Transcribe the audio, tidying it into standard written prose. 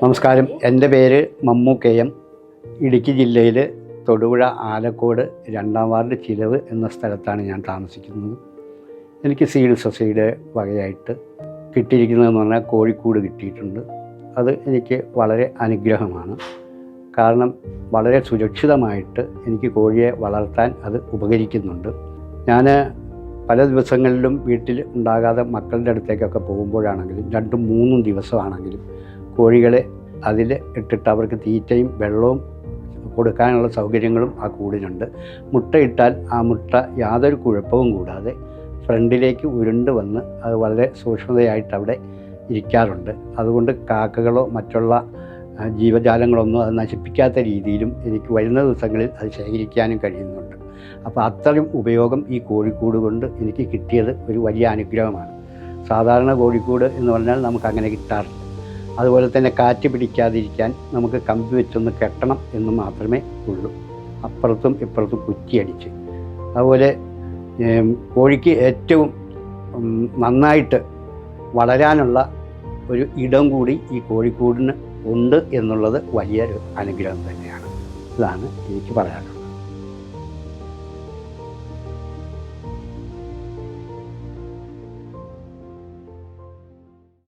നമസ്കാരം. എൻ്റെ പേര് മമ്മു കെ എം. ഇടുക്കി ജില്ലയിൽ തൊടുപുഴ ആലക്കോട് 2-ാം വാർഡ് ചിലവ് എന്ന സ്ഥലത്താണ് ഞാൻ താമസിക്കുന്നത്. എനിക്ക് സീഡ് സൊസൈറ്റിയുടെ വകയായിട്ട് കിട്ടിയിരിക്കുന്നതെന്ന് പറഞ്ഞാൽ കോഴിക്കൂട് കിട്ടിയിട്ടുണ്ട്. അത് എനിക്ക് വളരെ അനുഗ്രഹമാണ്. കാരണം വളരെ സുരക്ഷിതമായിട്ട് എനിക്ക് കോഴിയെ വളർത്താൻ അത് ഉപകരിക്കുന്നുണ്ട്. ഞാൻ പല ദിവസങ്ങളിലും വീട്ടിൽ ഉണ്ടാകാതെ മക്കളുടെ അടുത്തേക്കൊക്കെ പോകുമ്പോഴാണെങ്കിലും 2-3 ദിവസമാണെങ്കിലും കോഴികളെ അതിൽ ഇട്ടിട്ട് അവർക്ക് തീറ്റയും വെള്ളവും കൊടുക്കാനുള്ള സൗകര്യങ്ങളും ആ കൂടിനുണ്ട്. മുട്ടയിട്ടാൽ ആ മുട്ട യാതൊരു കുഴപ്പവും കൂടാതെ ഫ്രണ്ടിലേക്ക് ഉരുണ്ട് വന്ന് അത് വളരെ സൂക്ഷ്മതയായിട്ട് അവിടെ ഇരിക്കാറുണ്ട്. അതുകൊണ്ട് കാക്കകളോ മറ്റുള്ള ജീവജാലങ്ങളൊന്നും അത് നശിപ്പിക്കാത്ത രീതിയിലും എനിക്ക് വരുന്ന ദിവസങ്ങളിൽ അത് ശേഖരിക്കാനും കഴിയുന്നുണ്ട്. അപ്പോൾ അത്രയും ഉപയോഗം ഈ കോഴിക്കൂട് കൊണ്ട് എനിക്ക് കിട്ടിയത് ഒരു വലിയ അനുഗ്രഹമാണ്. സാധാരണ കോഴിക്കൂട് എന്ന് പറഞ്ഞാൽ നമുക്കങ്ങനെ കിട്ടാറില്ല. അതുപോലെ തന്നെ കാറ്റ് പിടിക്കാതിരിക്കാൻ നമുക്ക് കമ്പി വെച്ചൊന്ന് കെട്ടണം എന്ന് മാത്രമേ ഉള്ളൂ. അപ്പുറത്തും ഇപ്പുറത്തും കുറ്റിയടിച്ച്. അതുപോലെ കോഴിക്ക് ഏറ്റവും നന്നായിട്ട് വളരാനുള്ള ഒരു ഇടം കൂടി ഈ കോഴിക്കൂടിന് ഉണ്ട് എന്നുള്ളത് വലിയൊരു അനുഗ്രഹം തന്നെയാണ്. ഇതാണ് എനിക്ക് പറയാനുള്ളത്.